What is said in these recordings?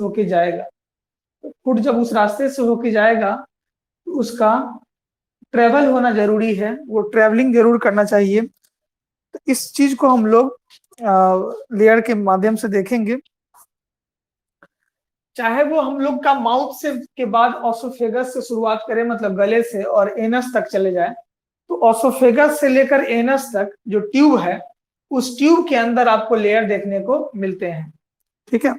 होके जाएगा, फूड जब उस रास्ते से होके जाएगा तो उसका ट्रेवल होना जरूरी है, वो ट्रेवलिंग जरूर करना चाहिए। तो इस चीज को हम लोग लेयर के माध्यम से देखेंगे। चाहे वो हम लोग का माउथ से के बाद ऑसोफेगस से शुरुआत करें, मतलब गले से, और एनस तक चले जाए, तो ऑसोफेगस से लेकर एनस तक जो ट्यूब है, उस ट्यूब के अंदर आपको लेयर देखने को मिलते हैं। ठीक है,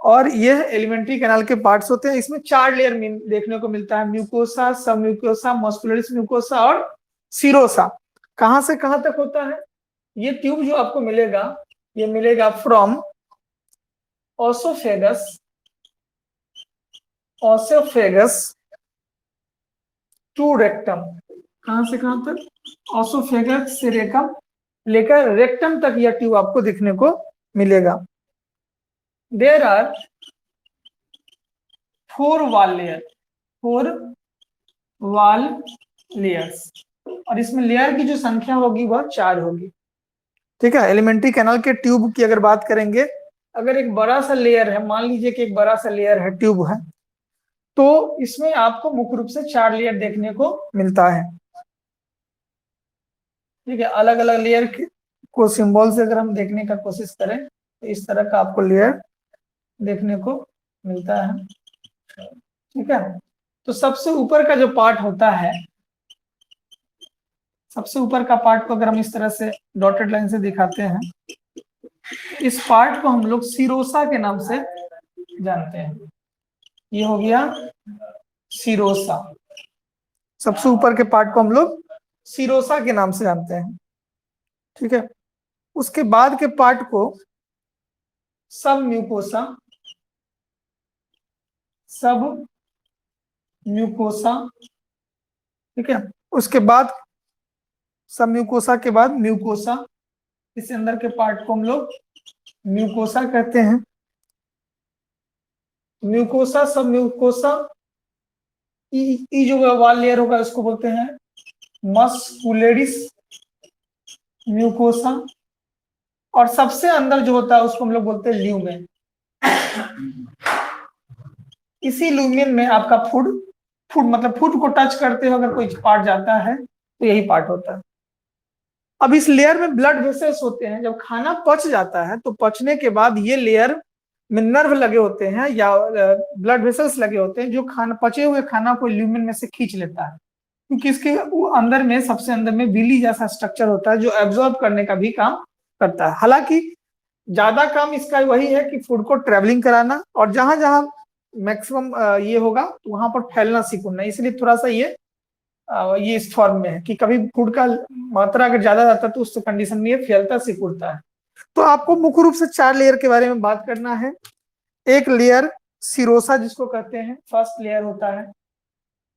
और यह एलिमेंट्री कैनाल के पार्ट्स होते हैं। इसमें 4 लेयर देखने को मिलता है, म्यूकोसा, सब म्यूकोसा, मस्कुलरिस म्यूकोसा और सीरोसा। कहां से कहां तक होता है ये ट्यूब जो आपको मिलेगा? ये मिलेगा फ्रॉम ऑसोफेगस टू रेक्टम। कहां से कहां तक? ऑसोफेगस से रेकम लेकर रेक्टम तक यह ट्यूब आपको दिखने को मिलेगा। देयर आर 4 वाल लेयर्स, और इसमें लेयर की जो संख्या होगी वह 4 होगी। ठीक है, एलिमेंट्री कैनाल के ट्यूब की अगर बात करेंगे, अगर एक बड़ा सा लेयर है, मान लीजिए कि एक बड़ा सा लेयर है, ट्यूब है, तो इसमें आपको मुख्य रूप से 4 लेयर देखने को मिलता है। ठीक है, अलग अलग लेयर को सिंबल से अगर हम देखने का कोशिश करें तो इस तरह का आपको लेयर देखने को मिलता है। ठीक है, तो सबसे ऊपर का जो पार्ट होता है, सबसे ऊपर का पार्ट को अगर हम इस तरह से डॉटेड लाइन से दिखाते हैं, इस पार्ट को हम लोग सिरोसा के नाम से जानते हैं। ये हो गया सिरोसा, सबसे ऊपर के पार्ट को हम लोग सिरोसा के नाम से जानते हैं। ठीक है, उसके बाद के पार्ट को सब म्यूकोसा ठीक है, उसके बाद सब म्यूकोसा के बाद म्यूकोसा, इसके अंदर के पार्ट को हम लोग म्यूकोसा कहते हैं। म्यूकोसा, सब म्यूकोसा, ई जो वाल लेयर होगा उसको बोलते हैं मस्कुलरिस म्यूकोसा, और सबसे अंदर जो होता है उसको हम लोग बोलते हैं ल्यूमेन। इसी ल्यूमेन में आपका फूड मतलब फूड को टच करते हो अगर कोई पार्ट जाता है तो यही पार्ट होता है। अब इस लेयर में ब्लड वेसल्स होते हैं। जब खाना पच जाता है तो पचने के बाद ये लेयर में नर्व लगे होते हैं या ब्लड वेसल्स लगे होते हैं, जो खाना पचे हुए खाना को ल्यूमेन में से खींच लेता है, क्योंकि इसके अंदर में, सबसे अंदर में बिली जैसा स्ट्रक्चर होता है जो एब्जॉर्ब करने का भी काम करता है। हालांकि ज्यादा काम इसका वही है कि फूड को ट्रेवलिंग कराना, और जहां जहां मैक्सिमम ये होगा तो वहां पर फैलना सिकुड़ना, इसलिए थोड़ा सा ये इस फॉर्म में है कि कभी फूड का मात्रा अगर ज्यादा जाता है तो उस कंडीशन में ये फैलता सिकुड़ता है। तो आपको मुख्य रूप से 4 लेयर के बारे में बात करना है। एक लेयर सिरोसा जिसको कहते हैं, फर्स्ट लेयर होता है।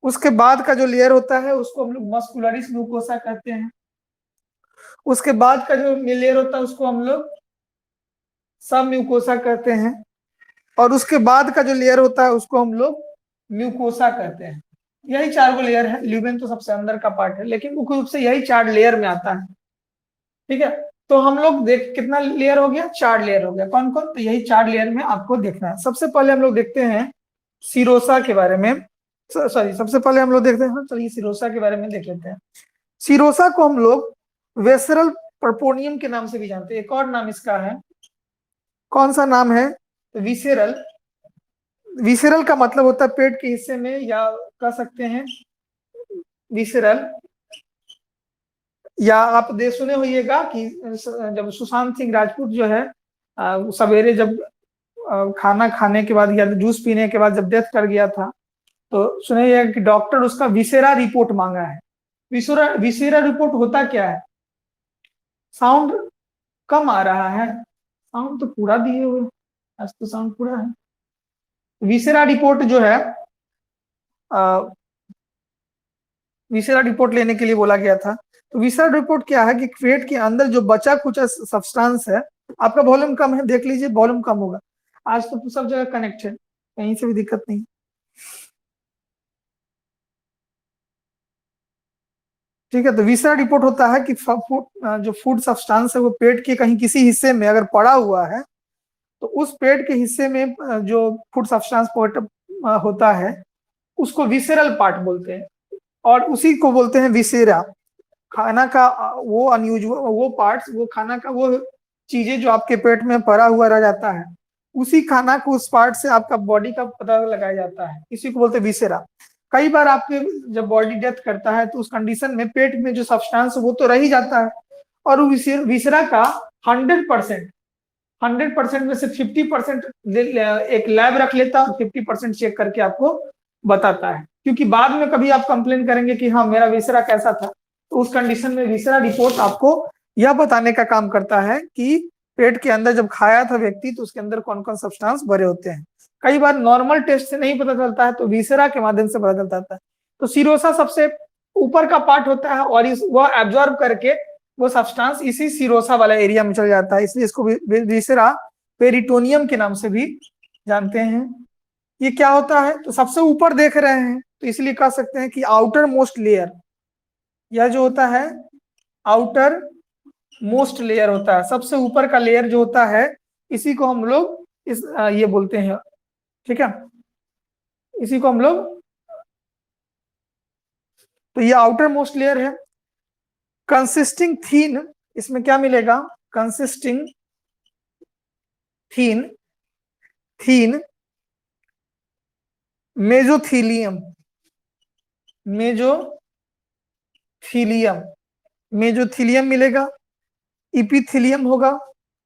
उसके बाद का जो लेयर होता है उसको हम लोग मस्कुलरिस म्यूकोसा कहते हैं। उसके बाद का जो लेयर होता है उसको हम लोग सब म्यूकोसा कहते हैं, और उसके बाद का जो लेयर होता है उसको हम लोग म्यूकोसा कहते हैं। यही 4 लेयर है। ल्यूमेन तो सबसे अंदर का पार्ट है, लेकिन मुख्य रूप से यही 4 लेयर में आता है। ठीक है, तो हम लोग देख, कितना लेयर हो गया? 4 लेयर हो गया। कौन कौन? तो यही 4 लेयर में आपको देखना है। सबसे पहले हम लोग देखते हैं सिरोसा के बारे में। सॉरी, सबसे पहले हम लोग देखते हैं, चलिए सिरोसा के बारे में देख लेते हैं। सिरोसा को हम लोग वेसरल परपोनियम के नाम से भी जानते हैं। एक और नाम इसका है, कौन सा नाम है? विसेरल। विसेरल का मतलब होता है पेट के हिस्से में, या कह सकते हैं विसेरल। या आप देख सुने होइएगा कि जब सुशांत सिंह राजपूत जो है सवेरे जब खाना खाने के बाद या जूस पीने के बाद जब डेथ कर गया था, तो सुने कि डॉक्टर उसका विसेरा रिपोर्ट मांगा है। विसेरा रिपोर्ट होता क्या है? साउंड कम आ रहा है, साउंड तो पूरा दिए हुए, आज तो साउंड पूरा है। विसेरा रिपोर्ट जो है, विसेरा रिपोर्ट लेने के लिए बोला गया था। तो विसेरा रिपोर्ट क्या है कि पेट के अंदर जो बचा कुचा सब्सटेंस है, आपका वॉल्यूम कम है, देख लीजिए वॉल्यूम कम होगा। आज तो सब जगह कनेक्ट है, कहीं से भी दिक्कत नहीं। ठीक है, तो विसेरा रिपोर्ट होता है कि जो फूड सब्सटेंस है वो पेट के कहीं किसी हिस्से में अगर पड़ा हुआ है तो उस पेट के हिस्से में जो फूड सब्सटेंस होता है उसको विसेरल पार्ट बोलते हैं, और उसी को बोलते हैं विसेरा। खाना का वो अनयूजुअल वो पार्ट्स, वो खाना का वो चीजें जो आपके पेट में पड़ा हुआ रह जाता है, उसी खाना को उस पार्ट से आपका बॉडी का पता लगाया जाता है, इसी को बोलते हैं विसेरा। कई बार आपके जब बॉडी डेथ करता है तो उस कंडीशन में पेट में जो सब्सटेंस वो तो रह ही जाता है, और वो विसेरा का 100% में से 50% एक लैब रख लेता है और 50% चेक करके आपको बताता है, क्योंकि बाद में कभी आप कंप्लेन करेंगे कि हाँ मेरा विसेरा कैसा था, तो उस कंडीशन में विसेरा रिपोर्ट आपको यह बताने का काम करता है कि पेट के अंदर जब खाया था व्यक्ति तो उसके अंदर कौन कौन सब्सटेंस भरे होते हैं। कई बार नॉर्मल टेस्ट से नहीं पता चलता है तो विसेरा के माध्यम से पता चलता है। तो सिरोसा सबसे ऊपर का पार्ट होता है और वह एब्जॉर्ब करके वो सब्सटेंस इसी सिरोसा वाला एरिया में चल जाता है, इसलिए इसको विसेरा पेरिटोनियम के नाम से भी जानते हैं। ये क्या होता है, तो सबसे ऊपर देख रहे हैं तो इसलिए कह सकते हैं कि आउटर मोस्ट लेयर, यह जो होता है आउटर मोस्ट लेयर होता है, सबसे ऊपर का लेयर जो होता है, इसी को हम लोग ये बोलते हैं, ठीक है, इसी को हम लोग, तो ये आउटर मोस्ट लेयर है। कंसिस्टिंग थीन, इसमें क्या मिलेगा, कंसिस्टिंग थीन थीन मेजोथीलियम, मेजोथीलियम मेजोथीलियम मिलेगा, इपीथीलियम होगा,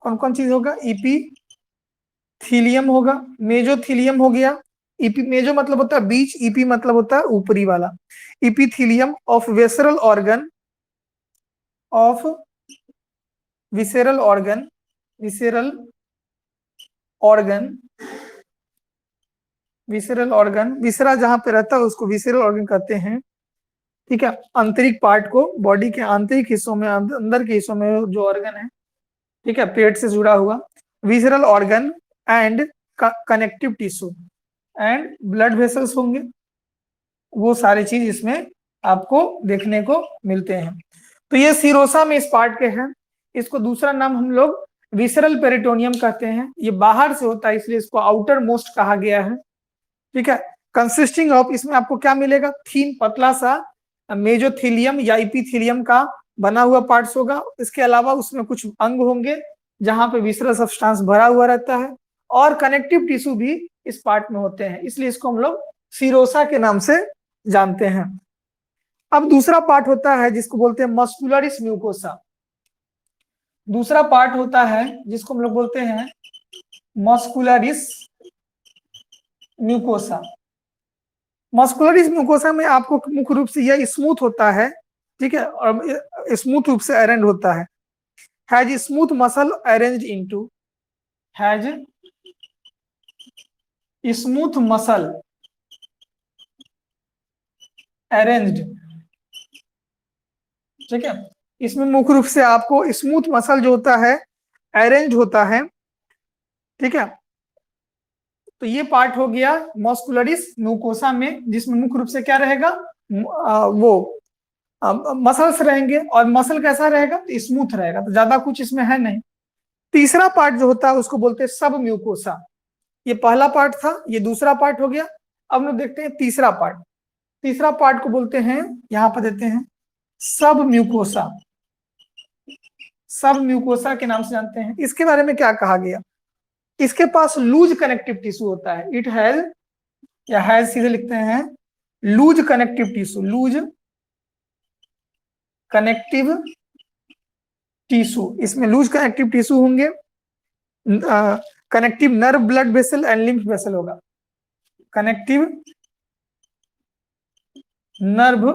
कौन कौन चीज होगा, इपीथीलियम होगा, मेजोथीलियम हो गया, इपी मेजो मतलब होता है बीच, इपी मतलब होता है ऊपरी वाला, epithelium of visceral organ, of visceral organ, visceral organ, visceral organ, viscera जहां पे रहता है उसको विसेरल ऑर्गन कहते हैं, ठीक है। आंतरिक पार्ट को, बॉडी के आंतरिक हिस्सों में, अंदर के हिस्सों में जो ऑर्गन है, ठीक है, पेट से जुड़ा हुआ, visceral organ and connective tissue and blood vessels होंगे, वो सारी चीज इसमें आपको देखने को मिलते हैं। तो ये सिरोसा में इस पार्ट के हैं, इसको दूसरा नाम हम लोग विसरल पेरिटोनियम कहते हैं, ये बाहर से होता है इसलिए इसको आउटर मोस्ट कहा गया है, ठीक है। कंसिस्टिंग ऑफ, इसमें आपको क्या मिलेगा, थीन पतला सा मेजोथीलियम या इपीथीलियम का बना हुआ पार्ट्स होगा, इसके अलावा उसमें कुछ अंग होंगे जहां पे विसरल सब्सटेंस भरा हुआ रहता है, और कनेक्टिव टिश्यू भी इस पार्ट में होते हैं, इसलिए इसको हम लोग सिरोसा के नाम से जानते हैं। अब दूसरा पार्ट होता है जिसको बोलते हैं मस्कुलरिस म्यूकोसा, दूसरा पार्ट होता है जिसको हम लोग बोलते हैं मस्कुलरिस म्यूकोसा। मस्कुलरिस म्यूकोसा में आपको मुख्य रूप से यह स्मूथ होता है, ठीक है, और स्मूथ रूप से अरेंज होता है, has smooth muscle arranged into, has smooth muscle arranged, ठीक है, इसमें मुख्य रूप से आपको स्मूथ मसल जो होता है अरेंज होता है, ठीक है। तो ये पार्ट हो गया मस्कुलरिस म्यूकोसा में, जिसमें मुख्य रूप से क्या रहेगा, वो मसल्स रहेंगे, और मसल कैसा रहेगा, तो स्मूथ रहेगा, तो ज्यादा कुछ इसमें है नहीं। तीसरा पार्ट जो होता है उसको बोलते हैं सब म्यूकोसा, ये पहला पार्ट था, ये दूसरा पार्ट हो गया। अब लोग देखते हैं तीसरा पार्ट, तीसरा पार्ट को बोलते हैं, यहां पर देते हैं सब म्यूकोसा, सब म्यूकोसा के नाम से जानते हैं। इसके बारे में क्या कहा गया, इसके पास लूज कनेक्टिव टिश्यू होता है, इट हैज, या हैज सीधे लिखते हैं loose connective tissue, loose connective tissue, इसमें लूज कनेक्टिव टिश्यू होंगे, connective nerve blood vessel and lymph vessel होगा, connective nerve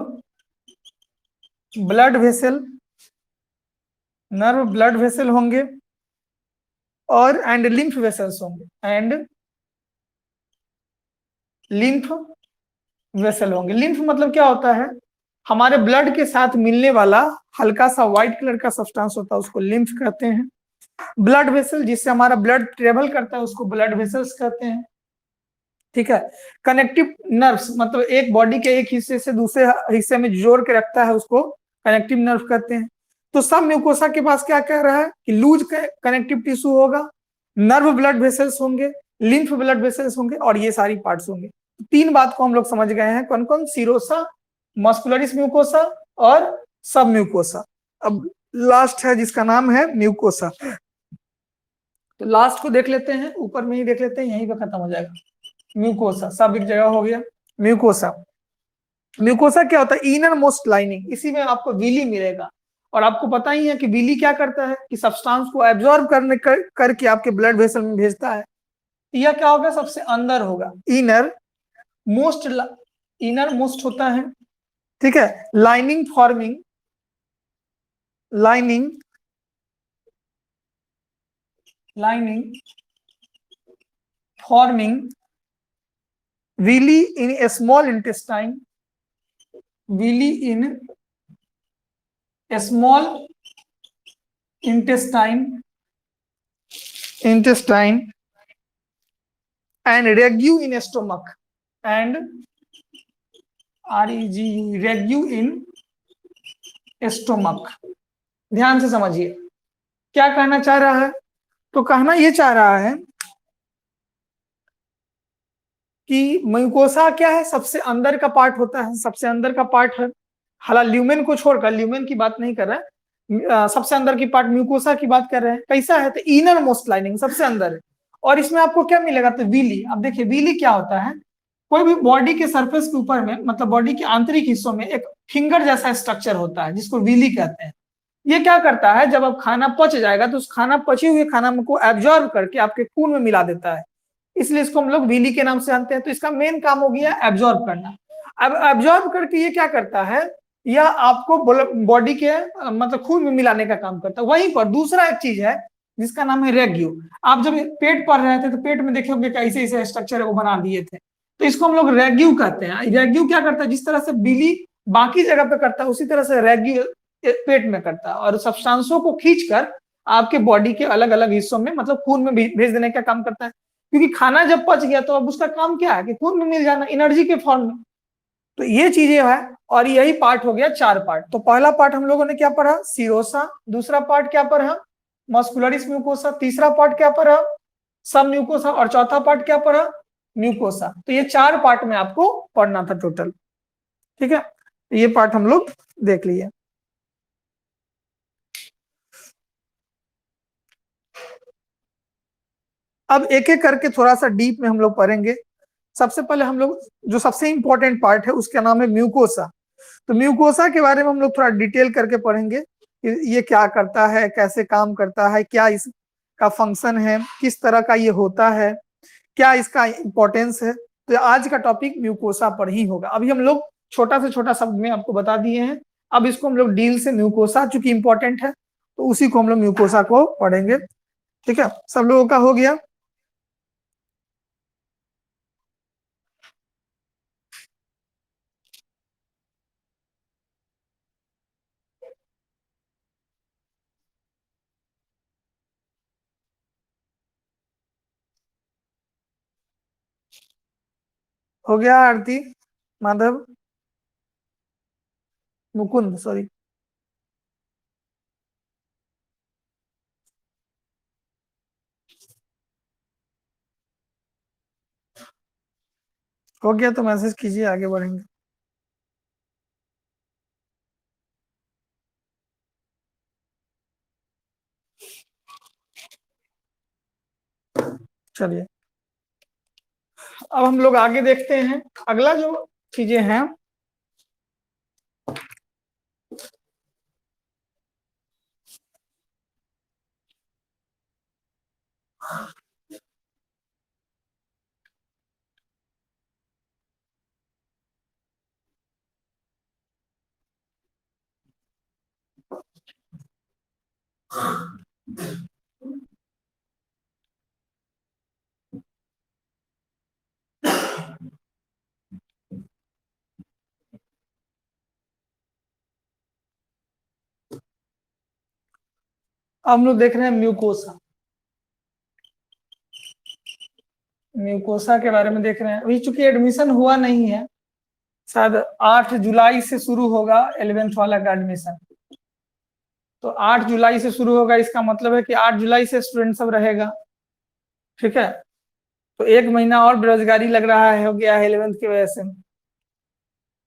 blood vessel, nerve blood vessel होंगे, और एंड लिम्फ वेसल्स होंगे, एंड लिम्फ वेसल होंगे। लिम्फ मतलब क्या होता है, हमारे ब्लड के साथ मिलने वाला हल्का सा व्हाइट कलर का सब्सटेंस होता है, उसको लिम्फ कहते हैं। ब्लड वेसल, जिससे हमारा ब्लड ट्रेवल करता है, उसको ब्लड वेसल्स कहते हैं, ठीक है। कनेक्टिव नर्व्स मतलब एक बॉडी के एक हिस्से से दूसरे हिस्से में जोड़ के रखता है, उसको कनेक्टिव नर्व कहते हैं। तो सब म्यूकोसा के पास क्या कह रहा है कि लूज कनेक्टिव टिश्यू होगा, नर्व ब्लड वेसल्स होंगे, लिम्फ ब्लड वेसल्स होंगे और ये सारी पार्ट्स होंगे। तीन बात को हम लोग समझ गए हैं, कौन कौन? सीरोसा, मस्कुलरिस म्यूकोसा और सब म्यूकोसा। अब लास्ट है जिसका नाम है म्यूकोसा। तो लास्ट को देख लेते हैं, ऊपर में ही देख लेते हैं, यहीं पे खत्म हो जाएगा। म्यूकोसा सब एक जगह हो गया। म्यूकोसा, म्यूकोसा क्या होता है? इनर मोस्ट लाइनिंग, इसी में आपको विली मिलेगा। और आपको पता ही है कि विली क्या करता है कि सब्सटेंस को एब्जॉर्ब करके आपके ब्लड वेसल में भेजता है। यह क्या होगा? सबसे अंदर होगा, इनर मोस्ट, इनर मोस्ट होता है, ठीक है। Lining forming, lining lining forming villi in a small intestine, villi in a small intestine and regu in stomach, and regu in stomach। ध्यान से समझिए क्या कहना चाह रहा है। तो कहना यह चाह रहा है कि म्यूकोसा क्या है? सबसे अंदर का पार्ट होता है, सबसे अंदर का पार्ट है। हालांकि ल्यूमेन को छोड़कर, ल्यूमेन की बात नहीं कर रहा है, सबसे अंदर की पार्ट म्यूकोसा की बात कर रहे हैं। कैसा है? तो इनर मोस्ट लाइनिंग, सबसे अंदर है। और इसमें आपको क्या मिलेगा? तो विली। अब देखिए विली क्या होता है, कोई भी बॉडी के सरफेस के ऊपर में, मतलब बॉडी के आंतरिक हिस्सों में एक फिंगर जैसा स्ट्रक्चर होता है जिसको विली कहते हैं। ये क्या करता है? जब अब खाना पच जाएगा तो उस खाना पचे हुए खाना को एब्जॉर्ब करके आपके खून में मिला देता है, इसलिए इसको हम लोग विली के नाम से जानते हैं। तो इसका मेन काम हो गया एब्जॉर्ब करना। अब एब्जॉर्ब करके ये क्या करता है? यह आपको बॉडी के मतलब खून में मिलाने का काम करता है। वहीं पर दूसरा एक चीज है जिसका नाम है रेग्यू। आप जब पेट पढ़ रहे थे तो पेट में देखे होंगे कैसे ऐसे स्ट्रक्चर है वो बना दिए थे, तो इसको हम लोग रेग्यू कहते हैं। रेग्यू क्या करता है? जिस तरह से बिली बाकी जगह पे करता है उसी तरह से रेग्यू पेट में करता है, और सब्सटेंसों को खींचकर आपके बॉडी के अलग अलग हिस्सों में, मतलब खून में भेज देने का काम करता है। क्योंकि खाना जब पच गया तो अब उसका काम क्या है कि खून में मिल जाना, एनर्जी के फॉर्म में। तो ये चीजें है, और यही पार्ट हो गया चार पार्ट। तो पहला पार्ट हम लोगों ने क्या पढ़ा? सीरोसा। दूसरा पार्ट क्या पढ़ा? Muscularis mucosa. तीसरा पार्ट क्या पढ़ा? सब म्यूकोसा। और चौथा पार्ट क्या पढ़ा? म्यूकोसा। तो ये चार पार्ट में आपको पढ़ना था टोटल, ठीक है। ये पार्ट हम लोग देख लिए। अब एक एक करके थोड़ा सा डीप में हम लोग पढ़ेंगे। सबसे पहले हम लोग जो सबसे इंपॉर्टेंट पार्ट है उसका नाम है म्यूकोसा। तो म्यूकोसा के बारे में हम लोग थोड़ा डिटेल करके पढ़ेंगे कि ये क्या करता है, कैसे काम करता है, क्या इसका फंक्शन है, किस तरह का ये होता है, क्या इसका इंपॉर्टेंस है। तो आज का टॉपिक म्यूकोसा पर ही होगा। अभी हम लोग छोटा से छोटा शब्द में आपको बता दिए हैं, अब इसको हम लोग डील से म्यूकोसा चूंकि इंपॉर्टेंट है तो उसी को हम लोग म्यूकोसा को पढ़ेंगे, ठीक है। सब लोगों का हो गया? हो गया आरती, माधव, मुकुंद, सॉरी। हो गया तो मैसेज कीजिए, आगे बढ़ेंगे। चलिए अब हम लोग आगे देखते हैं। अगला जो चीजें हैं, अब हम लोग देख रहे हैं म्यूकोसा। म्यूकोसा के बारे में देख रहे हैं। अभी चूंकि एडमिशन हुआ नहीं है, शायद 8 जुलाई से शुरू होगा 11th वाला का एडमिशन। तो 8 जुलाई से शुरू होगा, इसका मतलब है कि 8 जुलाई से स्टूडेंट सब रहेगा। ठीक है, तो 1 महीना और बेरोजगारी लग रहा है, हो गया है 11th की वजह से।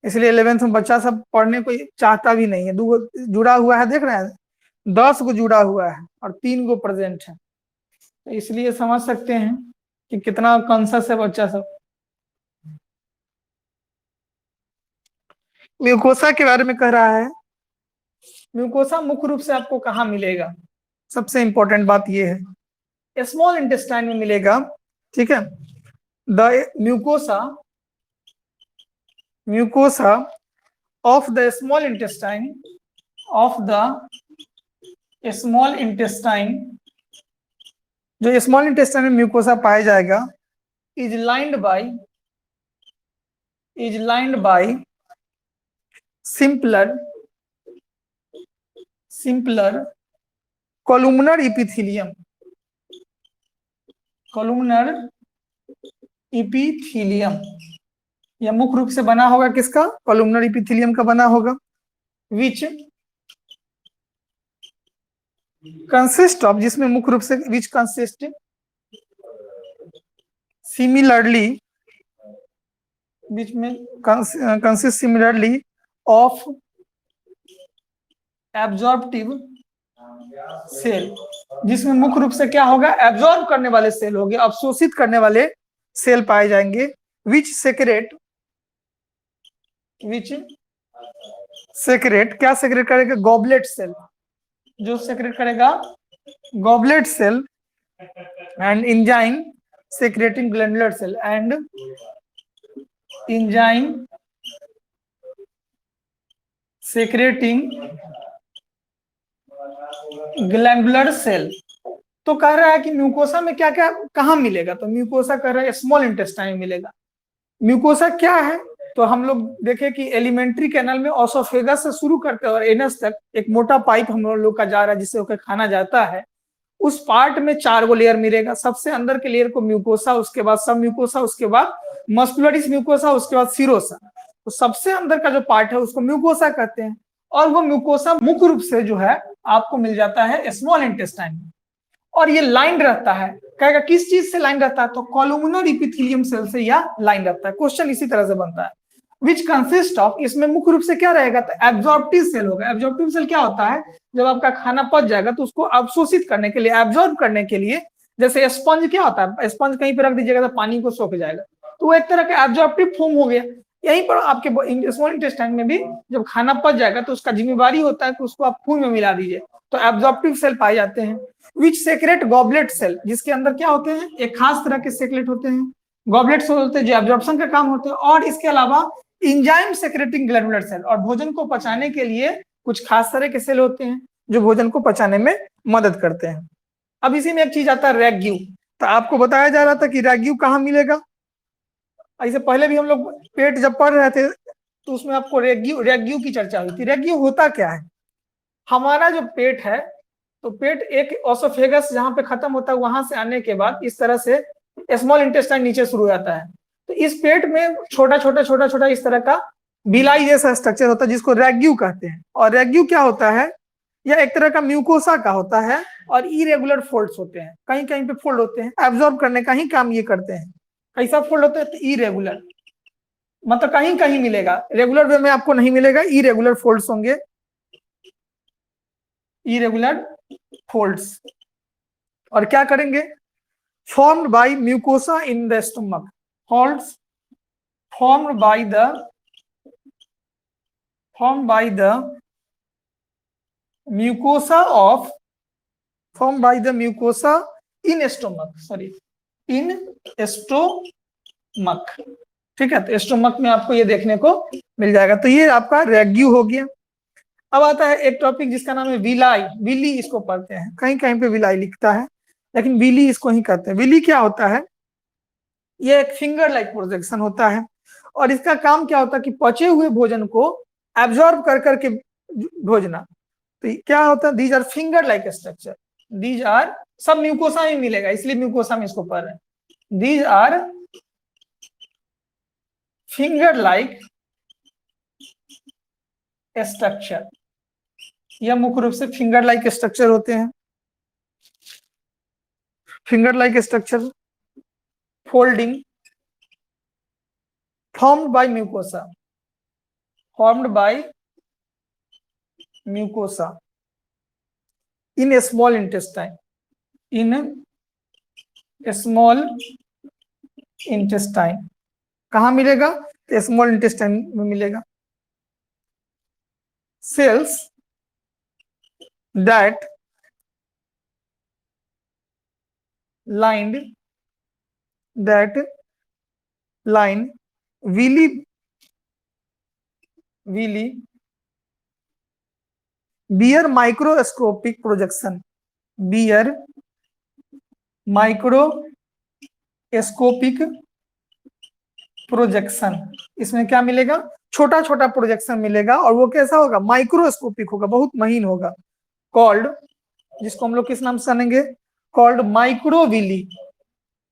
इसलिए 11th में बच्चा सब पढ़ने को चाहता भी नहीं है। दो जुड़ा हुआ है, देख रहे हैं, 10 को जुड़ा हुआ है और 3 को प्रेजेंट है, तो इसलिए समझ सकते हैं कि कितना कॉन्शियस है बच्चा सब। म्यूकोसा के बारे में कह रहा है, म्यूकोसा मुख्य रूप से आपको कहाँ मिलेगा? सबसे इंपॉर्टेंट बात यह है, स्मॉल इंटेस्टाइन में मिलेगा। ठीक है, the mucosa, mucosa of the small intestine, of the small intestine, जो स्मॉल इंटेस्टाइन में म्यूकोसा पाया जाएगा, is lined by simpler columnar epithelium, columnar epithelium. यह मुख्य रूप से बना होगा किसका? कॉलुमनर इपिथीलियम का बना होगा, विच कंसिस्ट ऑफ, जिसमें मुख्य रूप से विच कंसिस्ट सिमिलरली, बीच में consist similarly of absorptive cell, जिसमें मुख्य रूप से क्या होगा? एब्जॉर्ब करने वाले सेल होंगे, अवशोषित करने वाले सेल पाए जाएंगे। विच सेक्रेट क्या सेक्रेट करेगा? गॉबलेट सेल, जो सेक्रेट करेगा goblet cell, and enzyme secreting glandular cell, and enzyme secreting glandular cell. तो कह रहा है कि म्यूकोसा में क्या क्या कहाँ मिलेगा? तो म्यूकोसा कह रहा है स्मॉल इंटेस्टाइन में मिलेगा। म्यूकोसा क्या है? तो हम लोग देखें कि एलिमेंट्री कैनल में ओसोफेगस से शुरू करते हैं और एनस तक एक मोटा पाइप हम लोग का जा रहा है, जिससे होकर खाना जाता है। उस पार्ट में 4 लेयर मिलेगा। सबसे अंदर के लेयर को म्यूकोसा, उसके बाद सब म्यूकोसा, उसके बाद मस्कुलरिस म्यूकोसा, उसके बाद सिरोसा। तो सबसे अंदर का जो पार्ट है उसको म्यूकोसा कहते हैं, और वो म्यूकोसा मुख्य रूप से जो है आपको मिल जाता है स्मॉल इंटेस्टाइन में, और ये लाइन रहता है। कहेगा किस चीज से लाइन रहता है? तो कॉलुमनर इपिथेलियम सेल से यह लाइन रहता है। क्वेश्चन इसी तरह से बनता है, विच कंसिस्ट ऑफ, इसमें मुख्य रूप से क्या रहेगा? तो एब्जॉर्प्टिव सेल होगा। एब्जॉर्प्टिव सेल क्या होता है? जब आपका खाना पच जाएगा तो उसको अवशोषित करने के लिए, एब्जॉर्ब करने के लिए, जैसे स्पंज क्या होता है, स्पंज कहीं पर रख दीजिएगा तो पानी को सोख जाएगा, तो वो एक तरह का एब्जॉर्प्टिव फॉर्म हो गया। यहीं पर आपके स्मॉल इंटेस्टाइन में भी जब खाना पच जाएगा तो उसका जिम्मेवारी होता है कि उसको आप खून में मिला दीजिए, तो एब्जॉर्प्टिव सेल पाए जाते हैं। विच सेक्रेट गॉबलेट सेल, जिसके अंदर क्या होते हैं? एक खास तरह के सेक्रेट होते हैं, गॉबलेट सेल होते हैं जो एब्जॉर्प्शन का काम होता है, और इसके अलावा इंजाइम सेक्रेटिंग ग्लैंडुलर सेल, और भोजन को पचाने के लिए कुछ खास तरह के सेल होते हैं जो भोजन को पचाने में मदद करते हैं। अब इसी में एक चीज आता है रेग्यू। तो आपको बताया जा रहा था कि रेग्यू कहाँ मिलेगा। ऐसे पहले भी हम लोग पेट जब पढ़ रहे थे तो उसमें आपको रेग्यू की चर्चा हुई थी। रेग्यू होता क्या है? हमारा जो पेट है, तो पेट एक ओसोफेगस जहां पे खत्म होता है, वहां से आने के बाद इस तरह से स्मॉल इंटेस्टाइन नीचे शुरू हो जाता है। तो इस पेट में छोटा छोटा छोटा छोटा इस तरह का बिलाई जैसा स्ट्रक्चर होता है जिसको रेग्यू कहते हैं। और रेग्यू क्या होता है? यह एक तरह का म्यूकोसा का होता है, और इरेगुलर फोल्ड्स होते हैं, कहीं कहीं पे फोल्ड होते हैं, एब्जॉर्ब करने का ही काम ये करते हैं। कैसा फोल्ड होता है? तो इरेगुलर, मतलब कहीं कहीं मिलेगा, रेगुलर वे में आपको नहीं मिलेगा, इरेगुलर फोल्ड्स होंगे, इरेगुलर फोल्ड्स। और क्या करेंगे? Formed by mucosa in the stomach, folds formed by the mucosa of, formed by the mucosa in stomach, sorry, in stomach। ठीक है, तो स्टोमक में आपको ये देखने को मिल जाएगा। तो ये आपका रेग्यू हो गया। अब आता है एक टॉपिक जिसका नाम है विलाई। विली इसको पढ़ते हैं, कहीं कहीं पे विलाई लिखता है, लेकिन विली इसको ही कहते हैं। विली क्या होता है? ये एक फिंगर लाइक प्रोजेक्शन होता है, और इसका काम क्या होता है कि पचे हुए भोजन को एब्जॉर्ब कर करके भोजना। तो क्या होता है? These are finger like structure, these are, सब म्यूकोसा में मिलेगा इसलिए म्यूकोसा में इसको पढ़ रहे हैं। These are finger like structure, यह मुख्य रूप से फिंगर लाइक स्ट्रक्चर होते हैं। Finger like structure, folding, formed by mucosa, formed by mucosa in a small intestine, in a small intestine. कहाँ मिलेगा? स्मॉल इंटेस्टाइन में मिलेगा. cells that line villi bear microscopic projection, bear microscopic projection. इसमें क्या मिलेगा? छोटा छोटा प्रोजेक्शन मिलेगा और वो कैसा होगा? माइक्रोस्कोपिक होगा, बहुत महीन होगा. कॉल्ड, जिसको हम लोग किस नाम से जानेंगे? कॉल्ड माइक्रोविली,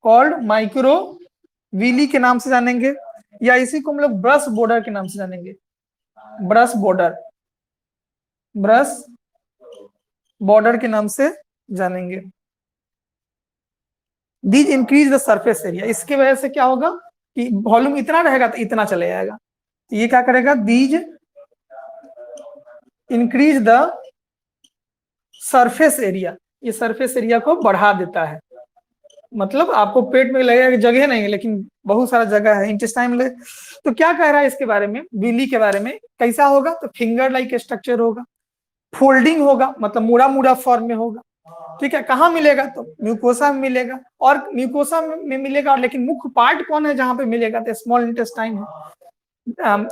कॉल्ड माइक्रोविली के नाम से जानेंगे, या इसी को हम लोग ब्रश बॉर्डर के नाम से जानेंगे. ब्रश बॉर्डर के नाम से जानेंगे. These increase the surface area. इसके वजह से क्या होगा कि वॉल्यूम इतना रहेगा तो इतना चले जाएगा. तो ये क्या करेगा? These increase the surface area. ये सरफेस एरिया को बढ़ा देता है. मतलब आपको पेट में लगेगा कि जगह नहीं है, लेकिन बहुत सारा जगह है इंटेस्टाइन में. तो क्या कह रहा है इसके बारे में? विली के बारे में. कैसा होगा? तो फिंगर लाइक स्ट्रक्चर होगा, फोल्डिंग होगा, मतलब मुड़ा मुड़ा फॉर्म में होगा. ठीक है. कहाँ मिलेगा? तो म्यूकोसा में मिलेगा. और म्यूकोसा में मिलेगा, लेकिन मुख्य पार्ट कौन है जहां पे मिलेगा? तो स्मॉल इंटेस्टाइन है.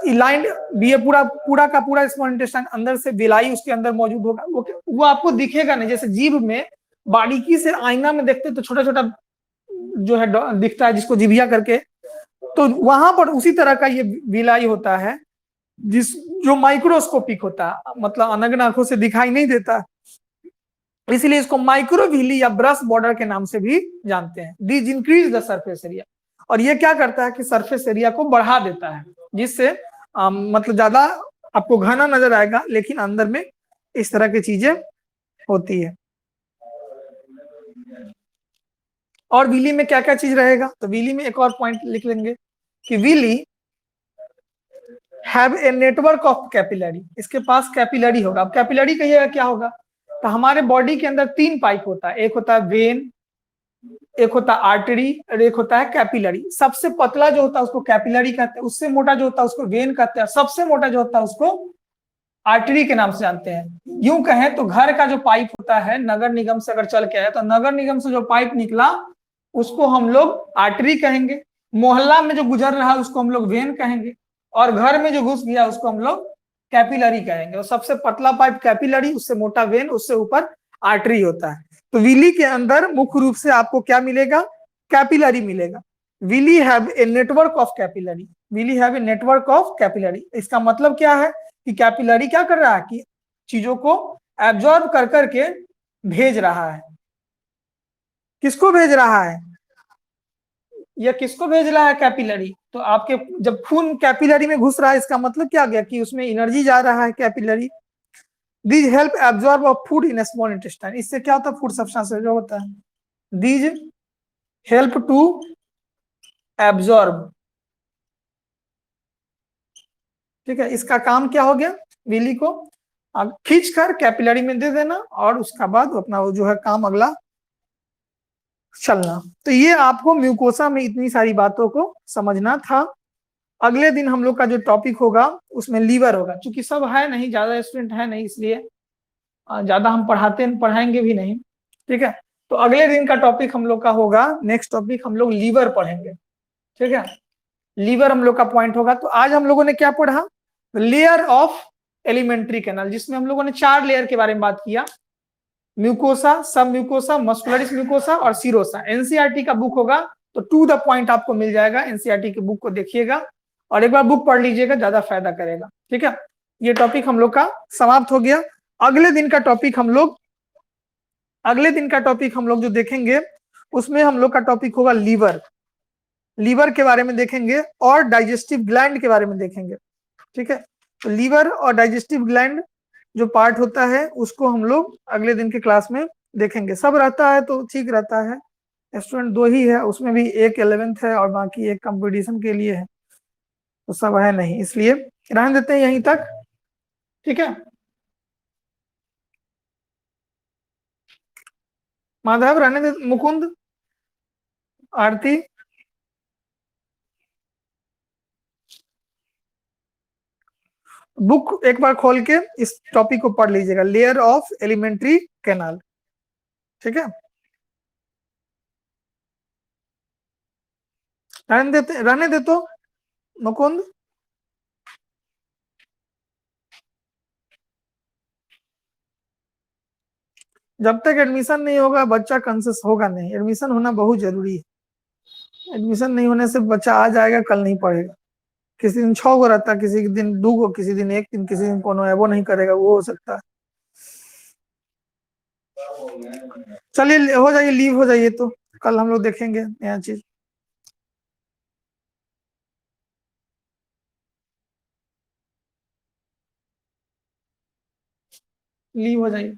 इलाइंड भी है, पूरा का पूरा स्मॉल इंटेस्टाइन. अंदर से विलाई उसके अंदर मौजूद होगा. वो आपको दिखेगा नहीं. जैसे जीभ में बारीकी से आईना में देखते तो छोटा छोटा जो है दिखता है, जिसको जिभिया करके, तो वहां पर उसी तरह का ये विलाई होता है, जो माइक्रोस्कोपिक होता है, मतलब अनग्न आंखों से दिखाई नहीं देता. इसलिए इसको माइक्रोविली या ब्रश बॉर्डर के नाम से भी जानते हैं. These increase the surface area. और ये क्या करता है कि सरफेस एरिया को बढ़ा देता है, जिससे मतलब ज्यादा आपको घना नजर आएगा, लेकिन अंदर में इस तरह की चीजें होती है. और विली में क्या क्या चीज रहेगा? तो विली में एक और पॉइंट लिख लेंगे कि villi have a network of capillary. इसके पास कैपिलरी होगा. अब कैपिलरी कहिएगा क्या होगा? तो हमारे बॉडी के अंदर 3 पाइप होता है. एक होता है वेन, एक होता है आर्टरी, और एक होता है कैपिलरी. सबसे पतला जो होता है उसको कैपिलरी कहते हैं, उससे मोटा जो होता है उसको वेन कहते हैं, सबसे मोटा जो होता है उसको आर्टरी के नाम से जानते हैं. यूं कहें तो घर का जो पाइप होता है, नगर निगम से अगर चल के आया, तो नगर निगम से जो पाइप निकला उसको हम लोग आर्टरी कहेंगे. मोहल्ला में जो गुजर रहा है उसको हम लोग वेन कहेंगे, और घर में जो घुस गया उसको हम लोग कैपिलरी कहेंगे. और सबसे पतला पाइप कैपिलरी, उससे मोटा वेन, उससे ऊपर आर्टरी होता है. तो विली के अंदर मुख्य रूप से आपको क्या मिलेगा? कैपिलरी मिलेगा. Villi have a network of capillary. Villi have a network of capillary. इसका मतलब क्या है कि कैपिलरी क्या कर रहा है कि चीजों को एब्जॉर्ब कर करके भेज रहा है. किसको भेज रहा है? यह किसको भेज रहा है? कैपिलरी. तो आपके जब खून कैपिलरी में घुस रहा है, इसका मतलब क्या गया कि उसमें एनर्जी जा रहा है. Capillary these help absorb of food in small intestine. इससे क्या होता है? फूड सब्सटेंस जो होता है, दीज हेल्प टू एब्जॉर्ब. ठीक है. इसका काम क्या हो गया? विली को खींच कर कैपिलरी में दे देना, और उसका बाद अपना वो जो है काम अगला चलना. तो ये आपको म्यूकोसा में इतनी सारी बातों को समझना था. अगले दिन हम लोग का जो टॉपिक होगा उसमें लीवर होगा. क्योंकि सब है नहीं, ज्यादा स्टूडेंट है नहीं, इसलिए ज्यादा हम पढ़ाएंगे भी नहीं. ठीक है. तो अगले दिन का टॉपिक हम लोग का होगा, नेक्स्ट टॉपिक हम लोग लीवर पढ़ेंगे. ठीक है. लीवर हम लोग का पॉइंट होगा. तो आज हम लोगों ने क्या पढ़ा? लेयर ऑफ एलिमेंट्री कैनाल, जिसमें हम लोगों ने 4 लेयर के बारे में बात किया. म्यूकोसा, सब म्यूकोसा, मस्कुलरिस म्यूकोसा और सीरोसा. एनसीईआरटी का बुक होगा तो टू द पॉइंट आपको मिल जाएगा. एनसीईआरटी के बुक को देखिएगा और एक बार बुक पढ़ लीजिएगा, ज्यादा फायदा करेगा. ठीक है. ये टॉपिक हम लोग का समाप्त हो गया. अगले दिन का टॉपिक हम लोग जो देखेंगे उसमें हम लोग का टॉपिक होगा लीवर. लीवर के बारे में देखेंगे और डाइजेस्टिव ग्लैंड के बारे में देखेंगे. ठीक है. तो लीवर और डाइजेस्टिव ग्लैंड जो पार्ट होता है उसको हम लोग अगले दिन के क्लास में देखेंगे. सब रहता है तो ठीक रहता है, स्टूडेंट 2 ही है, उसमें भी एक 11th है और बाकी एक कंपटीशन के लिए है, तो सब है नहीं, इसलिए रहने देते हैं यहीं तक। ठीक है, माधव रहने दे, मुकुंद, आरती, बुक एक बार खोल के इस टॉपिक को पढ़ लीजिएगा, लेयर ऑफ एलिमेंट्री कैनाल। ठीक है, रहने दे तो मुकुंद। जब तक एडमिशन नहीं होगा बच्चा कंसेस होगा नहीं, एडमिशन होना बहुत जरूरी है। एडमिशन नहीं होने से बच्चा आ जाएगा, कल नहीं पढ़ेगा। किसी दिन 6 गो रहता, किसी दिन 2 गो, किसी दिन 1 दिन, किसी दिन कोनो है वो नहीं करेगा, वो हो सकता है। चलिए हो जाइए, लीव हो जाइए, तो कल हम लोग देखेंगे नया चीज। लीव हो जाइए।